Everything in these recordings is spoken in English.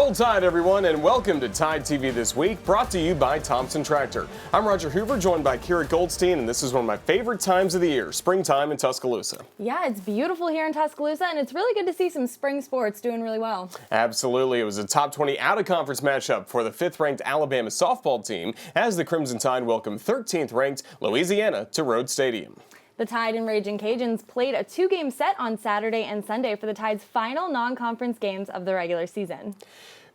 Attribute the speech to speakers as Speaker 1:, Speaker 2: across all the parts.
Speaker 1: Roll Tide, everyone, and welcome to Tide TV This Week, brought to you by Thompson Tractor. I'm Roger Hoover, joined by Kira Goldstein, and this is one of my favorite times of the year, springtime in Tuscaloosa.
Speaker 2: Yeah, it's beautiful here in Tuscaloosa, and it's really good to see some spring sports doing really well. Absolutely.
Speaker 1: It was a top 20 out-of-conference matchup for the 5th-ranked Alabama softball team as the Crimson Tide welcomed 13th-ranked Louisiana to Rhodes Stadium.
Speaker 2: The Tide and Raging Cajuns played a 2-game set on Saturday and Sunday for the Tide's final non-conference games of the regular season.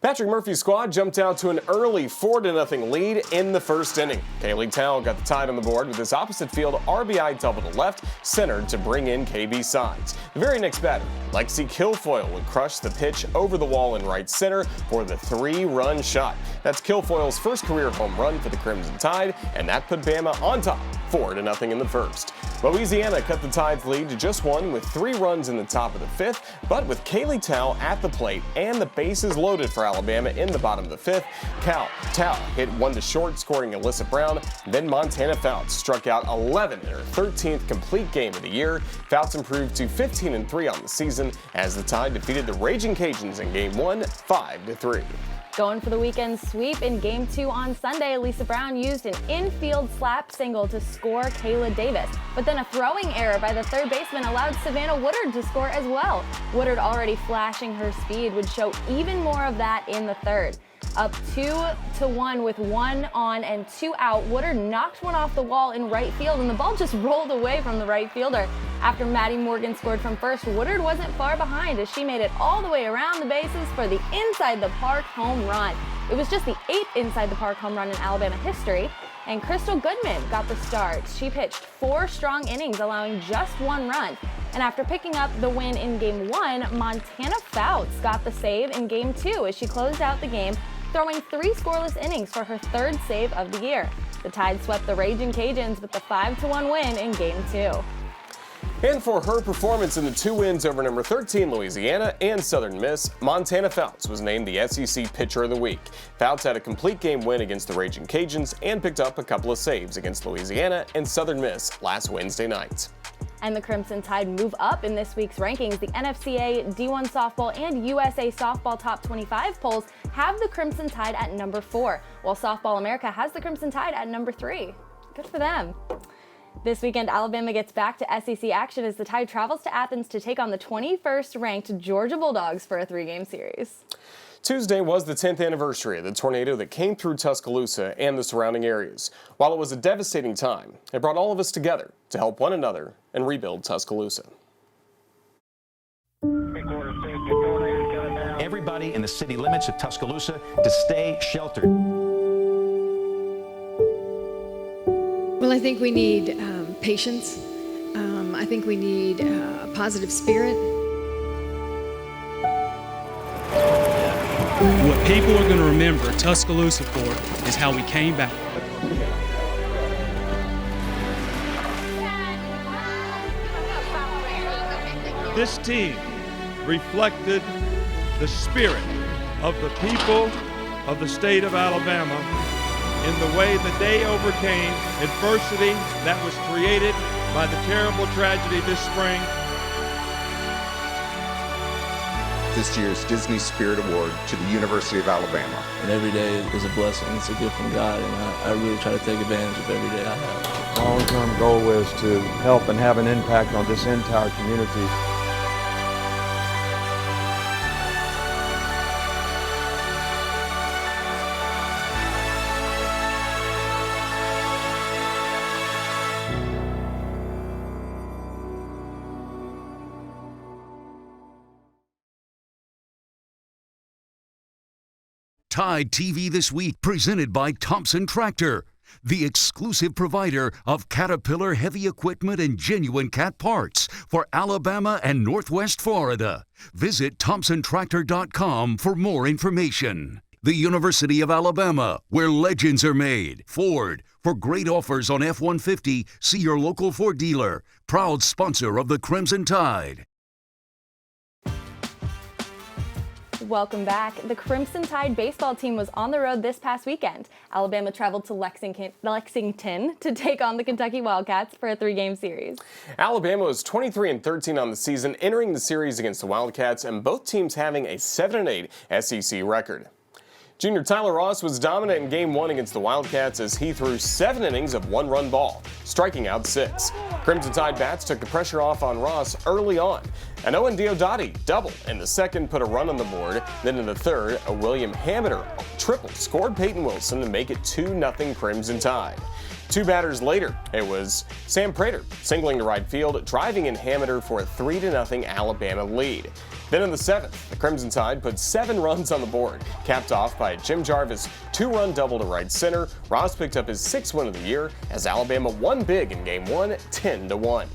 Speaker 1: Patrick Murphy's squad jumped out to an early 4-0 lead in the first inning. Kaylee Towle got the Tide on the board with his opposite field RBI double to left center to bring in KB sides. The very next batter, Lexi Kilfoyle would crush the pitch over the wall in right center for the 3-run shot. That's Kilfoyle's first career home run for the Crimson Tide, and that put Bama on top 4-0 in the first. Louisiana cut the Tide's lead to just 1 with 3 runs in the top of the 5th, but with Kaylee Towle at the plate and the bases loaded for Alabama in the bottom of the 5th, Towle hit 1 to short, scoring Alyssa Brown. Then Montana Fouts struck out 11 in her 13th complete game of the year. Fouts improved to 15-3 on the season as the Tide defeated the Raging Cajuns in Game 1, 5-3.
Speaker 2: Going for the weekend sweep in Game 2 on Sunday, Alyssa Brown used an infield slap single to score Kayla Davis. But then a throwing error by the third baseman allowed Savannah Woodard to score as well. Woodard, already flashing her speed, would show even more of that in the third. Up 2-1 with 1 on and 2 out, Woodard knocked one off the wall in right field, and the ball just rolled away from the right fielder. After Maddie Morgan scored from first, Woodard wasn't far behind as she made it all the way around the bases for the inside-the-park home run. It was just the 8th inside-the-park home run in Alabama history, and Crystal Goodman got the start. She pitched 4 strong innings, allowing just 1 run. And after picking up the win in Game 1, Montana Fouts got the save in Game 2 as she closed out the game, throwing 3 scoreless innings for her 3rd save of the year. The Tide swept the Raging Cajuns with the 5-1 win in Game 2.
Speaker 1: And for her performance in the 2 wins over number 13 Louisiana and Southern Miss, Montana Fouts was named the SEC Pitcher of the Week. Fouts had a complete game win against the Raging Cajuns and picked up a couple of saves against Louisiana and Southern Miss last Wednesday night.
Speaker 2: And the Crimson Tide move up in this week's rankings. The NFCA, D1 Softball, and USA Softball Top 25 polls have the Crimson Tide at number 4, while Softball America has the Crimson Tide at number 3. Good for them. This weekend, Alabama gets back to SEC action as the Tide travels to Athens to take on the 21st ranked Georgia Bulldogs for a 3-game series.
Speaker 1: Tuesday was the 10th anniversary of the tornado that came through Tuscaloosa and the surrounding areas. While it was a devastating time, it brought all of us together to help one another and rebuild Tuscaloosa.
Speaker 3: Everybody in the city limits of Tuscaloosa to stay sheltered.
Speaker 4: Well, I think we need patience. I think we need a positive spirit.
Speaker 5: What people are going to remember Tuscaloosa for is how we came back.
Speaker 6: This team reflected the spirit of the people of the state of Alabama in the way that they overcame adversity that was created by the terrible tragedy this spring.
Speaker 7: This year's Disney Spirit Award to the University of Alabama.
Speaker 8: And every day is a blessing. It's a gift from God, and I really try to take advantage of every day I have.
Speaker 9: My long-term goal is to help and have an impact on this entire community.
Speaker 10: Tide TV This Week presented by Thompson Tractor, the exclusive provider of Caterpillar heavy equipment and genuine Cat parts for Alabama and Northwest Florida. Visit ThompsonTractor.com for more information. The University of Alabama, where legends are made. Ford, for great offers on F-150, see your local Ford dealer. Proud sponsor of the Crimson Tide.
Speaker 2: Welcome back. The Crimson Tide baseball team was on the road this past weekend. Alabama traveled to Lexington to take on the Kentucky Wildcats for a 3-game series.
Speaker 1: Alabama was 23-13 on the season, entering the series against the Wildcats, and both teams having a 7-8 SEC record. Junior Tyler Ross was dominant in Game 1 against the Wildcats as he threw 7 innings of 1-run ball, striking out 6. Crimson Tide bats took the pressure off on Ross early on. An Owen Diodati double in the second put a run on the board. Then in the third, a William Hammiter triple scored Peyton Wilson to make it 2-0 Crimson Tide. 2 batters later, it was Sam Prater singling to right field, driving in Hammiter for a 3-0 Alabama lead. Then in the 7th, the Crimson Tide put 7 runs on the board, capped off by a Jim Jarvis 2-run double to right center. Ross picked up his 6th win of the year as Alabama won big in Game 1, 10-1.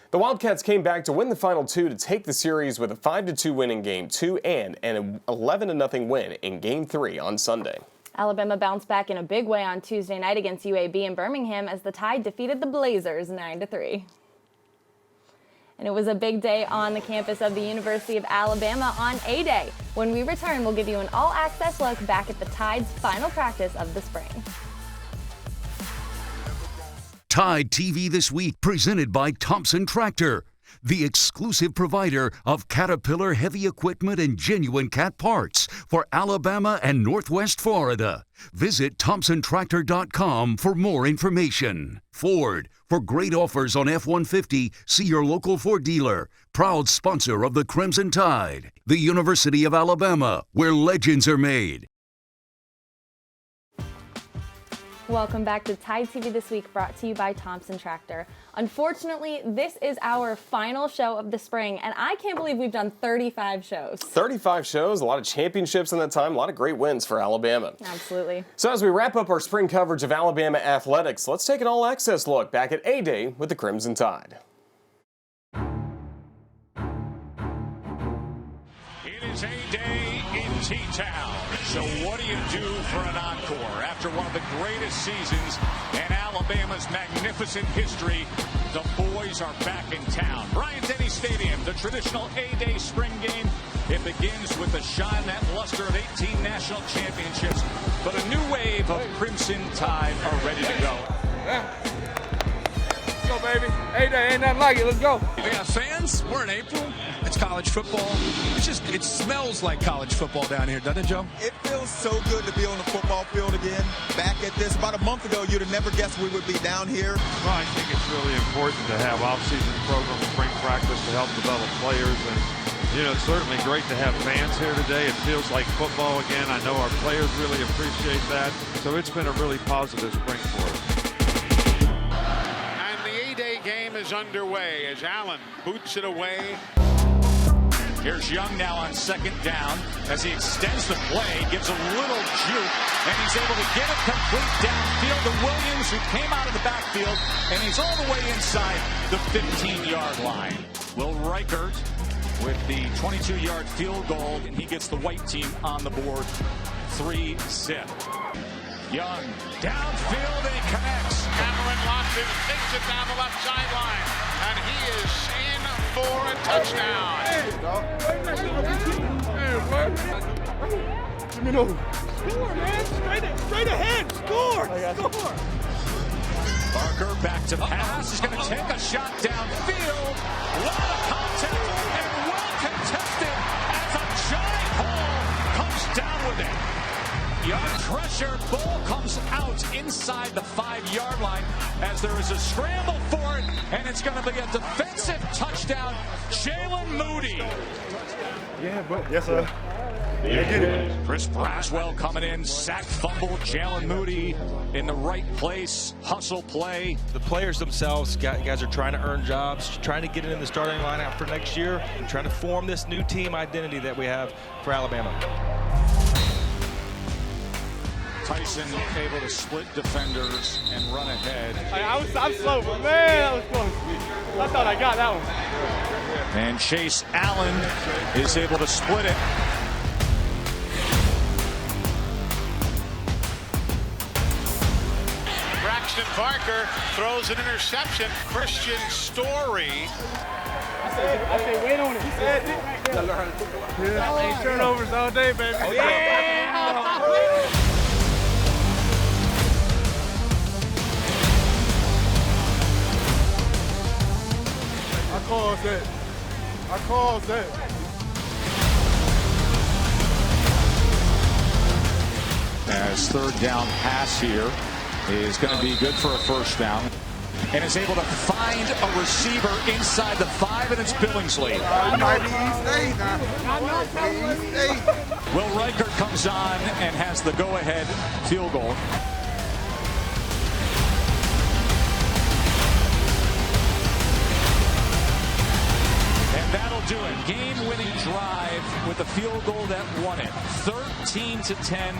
Speaker 1: The Wildcats came back to win the final 2 to take the series with a 5-2 win in Game 2 and an 11-0 win in Game 3 on Sunday.
Speaker 2: Alabama bounced back in a big way on Tuesday night against UAB in Birmingham as the Tide defeated the Blazers 9-3. And it was a big day on the campus of the University of Alabama on A-Day. When we return, we'll give you an all-access look back at the Tide's final practice of the spring.
Speaker 10: TideTV This Week, presented by Thompson Tractor, the exclusive provider of Caterpillar heavy equipment and genuine cat parts for Alabama and Northwest Florida. Visit ThompsonTractor.com for more information. Ford, for great offers on F-150, see your local Ford dealer. Proud sponsor of the Crimson Tide, the University of Alabama, where legends are made.
Speaker 2: Welcome back to Tide TV This Week, brought to you by Thompson Tractor. Unfortunately, this is our final show of the spring, and I can't believe we've done 35 shows.
Speaker 1: 35 shows, a lot of championships in that time, a lot of great wins for Alabama.
Speaker 2: Absolutely.
Speaker 1: So as we wrap up our spring coverage of Alabama athletics, let's take an all-access look back at A-Day with the Crimson Tide.
Speaker 11: It is A-Day in T-Town. So what do you do for an encore? After one of the greatest seasons in Alabama's magnificent history, the boys are back in town. Bryant-Denny Stadium, the traditional A-Day spring game. It begins with the shine that luster of 18 national championships. But a new wave of Crimson Tide are ready to go.
Speaker 12: Let's go, baby. A-Day, ain't nothing like it. Let's go.
Speaker 13: We got fans. We're in April. It's college football. It smells like college football down here, doesn't it, Joe?
Speaker 14: It feels so good to be on the football field again. Back at this, about a month ago, you'd have never guessed we would be down here.
Speaker 6: Well, I think it's really important to have off-season programs, spring practice to help develop players. And, you know, it's certainly great to have fans here today. It feels like football again. I know our players really appreciate that. So it's been a really positive spring for us.
Speaker 15: And the A-Day game is underway as Allen boots it away.
Speaker 11: Here's Young now on second down as he extends the play, gives a little juke, and he's able to get it complete downfield to Williams, who came out of the backfield, and he's all the way inside the 15-yard line. Will Reichert with the 22-yard field goal, and he gets the white team on the board, 3-zip. Young downfield, and he connects.
Speaker 15: Cameron Lofton takes it down the left sideline, and he is in for a touchdown.
Speaker 12: Score, man. Straight ahead. Score.
Speaker 11: Barker back to pass. He's going to take a shot downfield. A lot of contact and well contested as a giant hole comes down with it. Young pressure, ball comes out inside the 5-yard line as there is a scramble for it, and it's going to be a defensive touchdown. Jalen Moody.
Speaker 12: Yeah, but yes, sir. Get it.
Speaker 11: Chris Braswell coming in, sack, fumble. Jalen Moody in the right place, hustle play.
Speaker 16: The players themselves, guys are trying to earn jobs, trying to get in the starting lineup for next year, and trying to form this new team identity that we have for Alabama.
Speaker 11: Tyson able to split defenders and run ahead.
Speaker 12: I'm slow, but man, that was close. I thought I got that one.
Speaker 11: And Chase Allen is able to split it.
Speaker 15: Braxton Parker throws an interception. Christian Story.
Speaker 12: I said wait on it. He said it. Hey, turnovers all day, baby. I calls it.
Speaker 11: As third down pass here is going to be good for a first down. And is able to find a receiver inside the 5, and it's Billingsley. Will Reichert comes on and has the go-ahead field goal. And that'll do it. Game-winning drive with the field goal that won it. 13-10,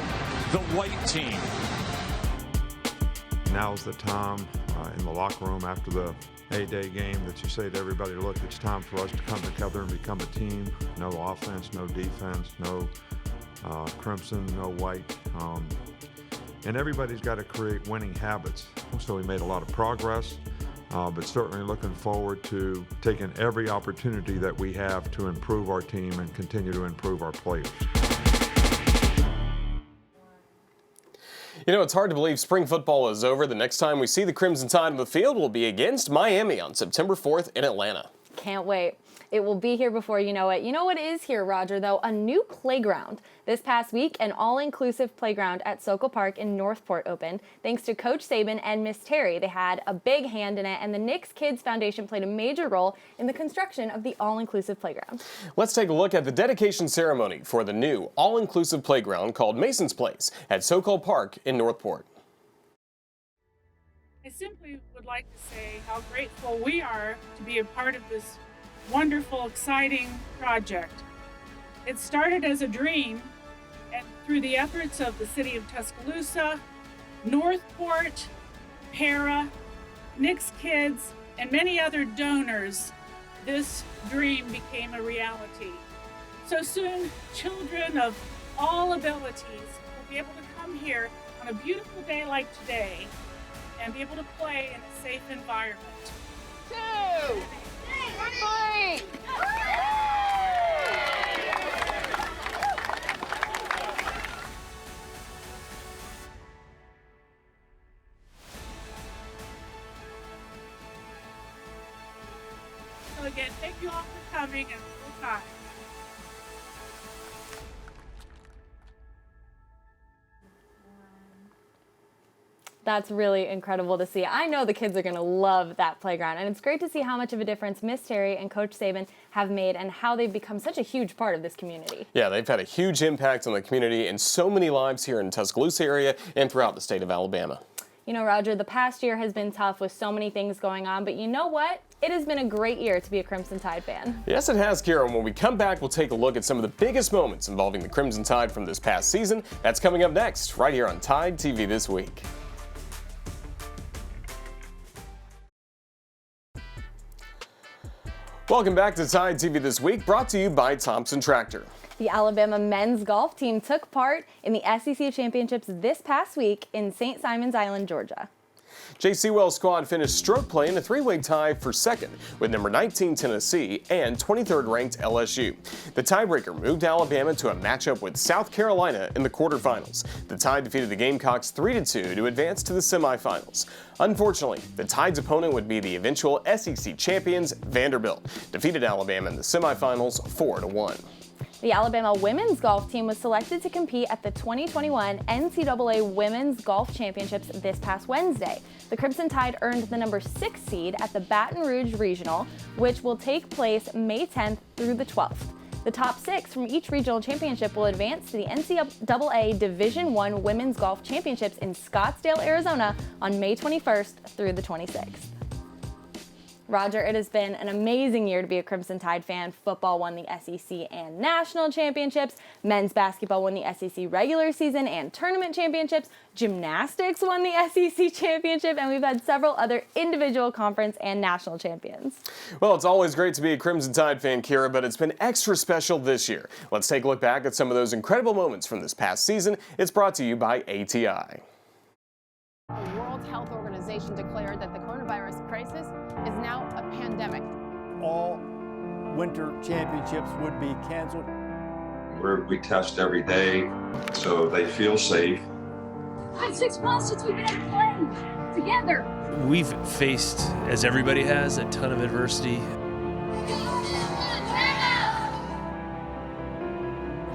Speaker 11: the white team.
Speaker 9: Now's the time in the locker room after the A-Day game that you say to everybody, look, it's time for us to come together and become a team. No offense, no defense, no crimson, no white. And everybody's got to create winning habits. So we made a lot of progress, but certainly looking forward to taking every opportunity that we have to improve our team and continue to improve our players.
Speaker 1: You know, it's hard to believe spring football is over. The next time we see the Crimson Tide on the field will be against Miami on September 4th in Atlanta.
Speaker 2: Can't wait. It will be here before you know it. You know what is here, Roger, though? A new playground. This past week, an all-inclusive playground at Sokol Park in Northport opened. Thanks to Coach Saban and Miss Terry, they had a big hand in it, and the Knicks Kids Foundation played a major role in the construction of the all-inclusive playground.
Speaker 1: Let's take a look at the dedication ceremony for the new all-inclusive playground called Mason's Place at Sokol Park in Northport.
Speaker 17: I simply would like to say how grateful we are to be a part of this wonderful, exciting project. It started as a dream, and through the efforts of the City of Tuscaloosa, Northport, Para, Knicks Kids, and many other donors, this dream became a reality. So soon, children of all abilities will be able to come here on a beautiful day like today and be able to play in a safe environment.
Speaker 18: 2, 3.
Speaker 17: So again, thank you all for coming and full time.
Speaker 2: That's really incredible to see. I know the kids are going to love that playground, and it's great to see how much of a difference Miss Terry and Coach Saban have made and how they've become such a huge part of this community. Yeah, they've had a huge impact on the community and so many lives here in Tuscaloosa area and throughout the state of Alabama. You know, Roger, the past year has been tough with so many things going on, but you know what? It has been a great year to be a Crimson Tide fan. Yes, it has, Kira. And when we come back, we'll take a look at some of the biggest moments involving the Crimson Tide from this past season. That's coming up next, right here on Tide TV This Week. Welcome back to Tide TV This Week, brought to you by Thompson Tractor. The Alabama men's golf team took part in the SEC Championships this past week in St. Simons Island, Georgia. Jay Sewell's squad finished stroke play in a three-way tie for second with number 19 Tennessee and 23rd ranked LSU. The tiebreaker moved Alabama to a matchup with South Carolina in the quarterfinals. The Tide defeated the Gamecocks 3-2 to advance to the semifinals. Unfortunately, the Tide's opponent would be the eventual SEC champions, Vanderbilt, defeated Alabama in the semifinals 4-1. The Alabama women's golf team was selected to compete at the 2021 NCAA Women's Golf Championships this past Wednesday. The Crimson Tide earned the number 6 seed at the Baton Rouge Regional, which will take place May 10th through the 12th. The top 6 from each regional championship will advance to the NCAA Division I Women's Golf Championships in Scottsdale, Arizona on May 21st through the 26th. Roger, it has been an amazing year to be a Crimson Tide fan. Football won the SEC and national championships. Men's basketball won the SEC regular season and tournament championships. Gymnastics won the SEC championship, and we've had several other individual conference and national champions. Well, it's always great to be a Crimson Tide fan, Kira, but it's been extra special this year. Let's take a look back at some of those incredible moments from this past season. It's brought to you by ATI.
Speaker 19: The World Health Organization declared that the coronavirus crisis is now a pandemic.
Speaker 20: All
Speaker 18: winter championships would be canceled.
Speaker 9: We test every day so they feel safe.
Speaker 20: 6 months since we've been able to play together.
Speaker 5: We've faced, as everybody has, a ton of adversity.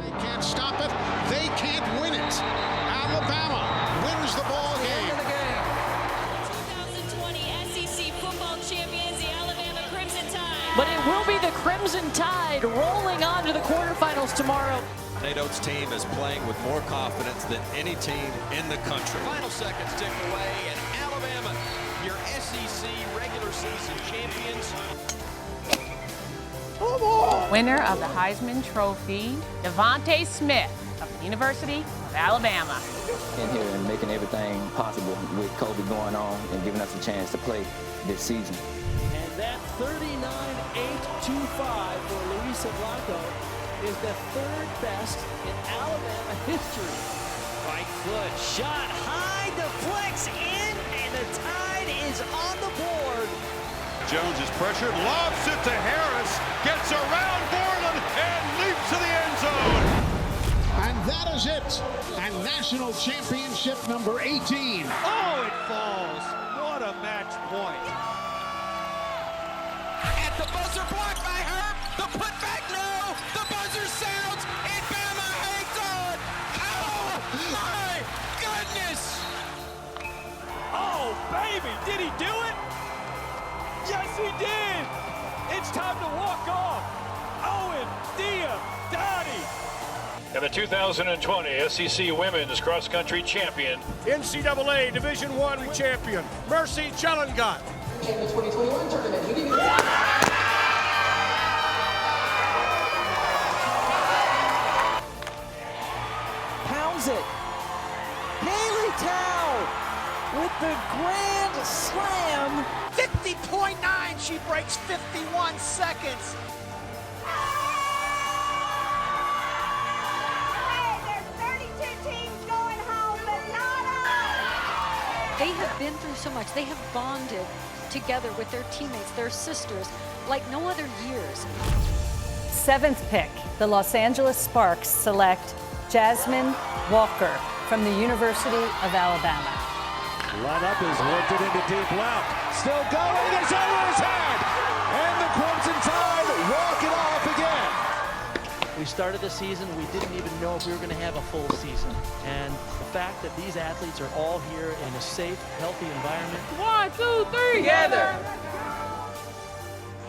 Speaker 15: They can't stop it. They can't win it. Alabama wins the ball game.
Speaker 20: 2020 SEC football champions, the Alabama Crimson Tide.
Speaker 21: But it will be the Crimson Tide rolling on to the quarterfinals tomorrow.
Speaker 16: Nate Oates' team is playing with more confidence than any team in the country.
Speaker 13: Final seconds tick away, and Alabama, your SEC regular season champions.
Speaker 19: Winner of the Heisman Trophy, Devontae Smith of the University of Alabama.
Speaker 8: In here and making everything possible with COVID going on and giving us a chance to play this season.
Speaker 22: And that 39.825 for Luisa Blanco is the third best in Alabama history.
Speaker 23: Right foot, shot high, deflects in, and the Tide is on the board.
Speaker 6: Jones is pressured, lobs it to Harris, gets around Borland, and leaps to the end zone.
Speaker 15: And that is it. And national championship number 18.
Speaker 23: Oh, it falls. What a match point.
Speaker 13: At the buzzer, blocked by her. The putback, no. The buzzer sounds, and Bama hangs on. Oh, my goodness.
Speaker 23: Oh, baby, did he do it? Yes, he did. It's time to walk off. Owen Diodati.
Speaker 24: And the 2020 SEC Women's Cross Country Champion,
Speaker 6: NCAA Division I champion, Mercy Challengat.
Speaker 21: In the 2021 tournament,
Speaker 22: Pounds it. Haley Tao with the grand slam.
Speaker 23: 50.9, she breaks 51 seconds.
Speaker 4: They have been through so much. They have bonded together with their teammates, their sisters, like no other years.
Speaker 25: 7th pick, the Los Angeles Sparks select Jasmine Walker from the University of Alabama.
Speaker 22: Lineup is lifted into deep left. Still going, it's over his head. And the Crimson Tide walk it off again. We started the season, we didn't even know if we were going to have a full season. And the fact that these athletes are all here in a safe, healthy environment.
Speaker 19: 1, 2, 3, together.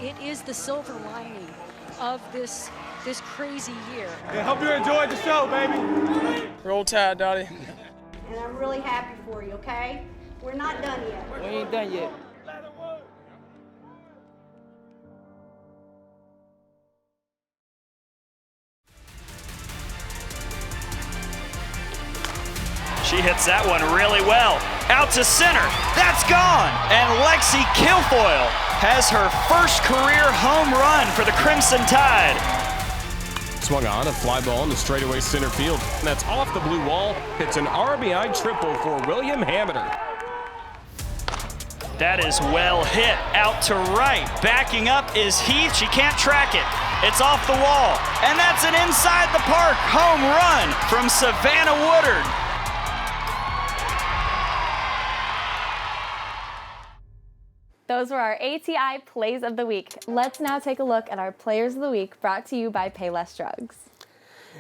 Speaker 4: It is the silver lining of this crazy year.
Speaker 12: I hope you enjoyed the show, baby.
Speaker 5: Roll Tide, Dottie.
Speaker 20: And I'm really happy for you, okay? We're not done yet.
Speaker 22: We ain't done yet.
Speaker 23: She hits that one really well. Out to center. That's gone. And Lexi Kilfoyle has her first career home run for the Crimson Tide.
Speaker 1: Swung on a fly ball into straightaway center field. And that's off the blue wall. It's an RBI triple for William Hammeter.
Speaker 23: That is well hit. Out to right. Backing up is Heath. She can't track it. It's off the wall. And that's an inside the park home run from Savannah Woodard.
Speaker 2: Those were our ATI Plays of the Week. Let's now take a look at our Players of the Week, brought to you by Payless Drugs.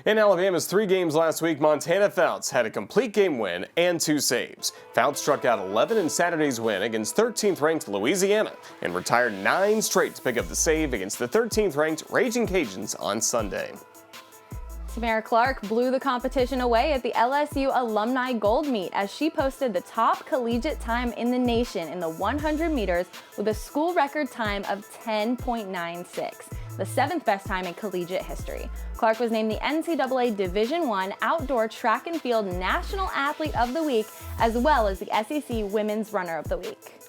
Speaker 1: In Alabama's 3 games last week, Montana Fouts had a complete game win and 2 saves. Fouts struck out 11 in Saturday's win against 13th-ranked Louisiana and retired 9 straight to pick up the save against the 13th-ranked Raging Cajuns on Sunday.
Speaker 2: Tamara Clark blew the competition away at the LSU Alumni Gold Meet as she posted the top collegiate time in the nation in the 100 meters with a school record time of 10.96, the 7th best time in collegiate history. Clark was named the NCAA Division I Outdoor Track and Field National Athlete of the Week, as well as the SEC Women's Runner of the Week.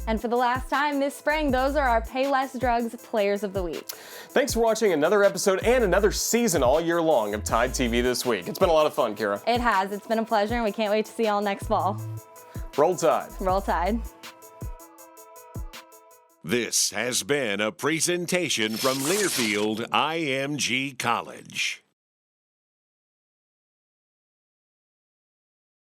Speaker 2: And for the last time this spring, those are our Payless Drugs Players of the Week.
Speaker 1: Thanks for watching another episode and another season all year long of Tide TV this week. It's been a lot of fun, Kira.
Speaker 2: It has. It's been a pleasure, and we can't wait to see y'all next fall.
Speaker 1: Roll Tide.
Speaker 2: Roll Tide.
Speaker 3: This has been a presentation from Learfield IMG College.